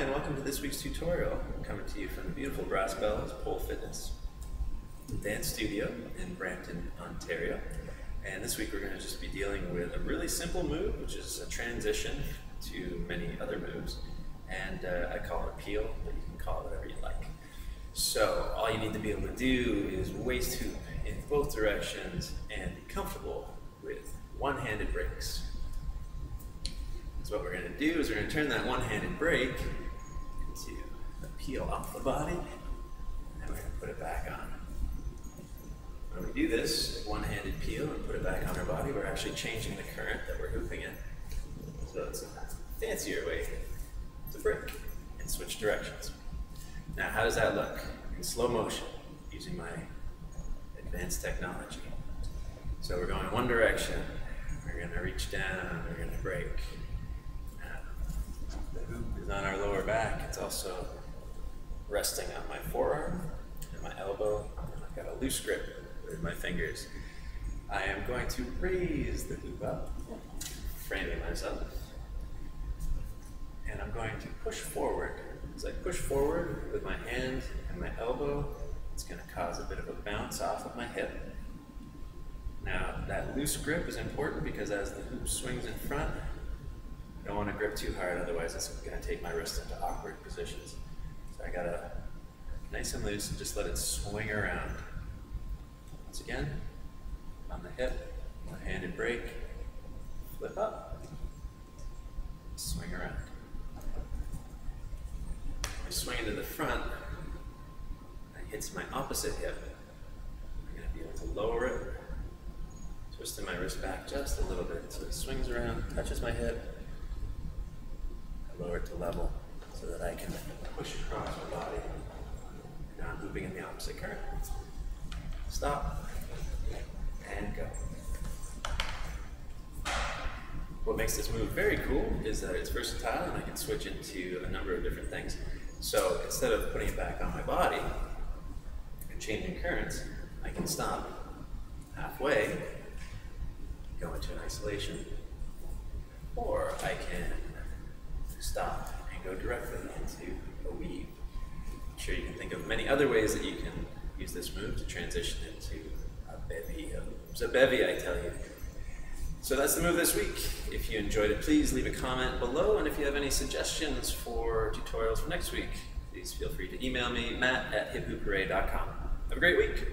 and welcome to this week's tutorial. I'm coming to you from the beautiful Brass Bells Pole Fitness Dance Studio in Brampton, Ontario. And this week we're going to just be dealing with a really simple move, which is a transition to many other moves. And I call it a peel, but you can call it whatever you like. So all you need to be able to do is waist hoop in both directions and be comfortable with one-handed breaks. So what we're going to do is we're going to turn that one-handed break into a peel off the body, and we're going to put it back on. When we do this one-handed peel and put it back on our body, we're actually changing the current that we're hooping in. So it's a fancier way to break and switch directions. Now, how does that look? In slow motion, using my advanced technology. So we're going one direction, we're going to reach down, we're going to break. The hoop is on our lower back. It's also resting on my forearm and my elbow. I've got a loose grip with my fingers. I am going to raise the hoop up, framing myself, and I'm going to push forward. As I push forward with my hand and my elbow, it's going to cause a bit of a bounce off of my hip. Now, that loose grip is important because as the hoop swings in front, I don't want to grip too hard, otherwise it's going to take my wrist into awkward positions. So I got to nice and loose and just let it swing around. Once again, on the hip, one-handed break, flip up, swing around. When I swing into the front, it hits my opposite hip. I'm going to be able to lower it, twisting my wrist back just a little bit so it swings around, touches my hip. Lower it to level so that I can push across my body. Now I'm moving in the opposite current. Stop and go. What makes this move very cool is that it's versatile and I can switch into a number of different things. So instead of putting it back on my body and changing currents, I can stop halfway, go into an isolation, or I can stop and go directly into a weave. I'm sure you can think of many other ways that you can use this move to transition into a bevy of bevy, I tell you. So that's the move this week. If you enjoyed it, please leave a comment below, and if you have any suggestions for tutorials for next week, please feel free to email me, matt@hiphooray.com. Have a great week.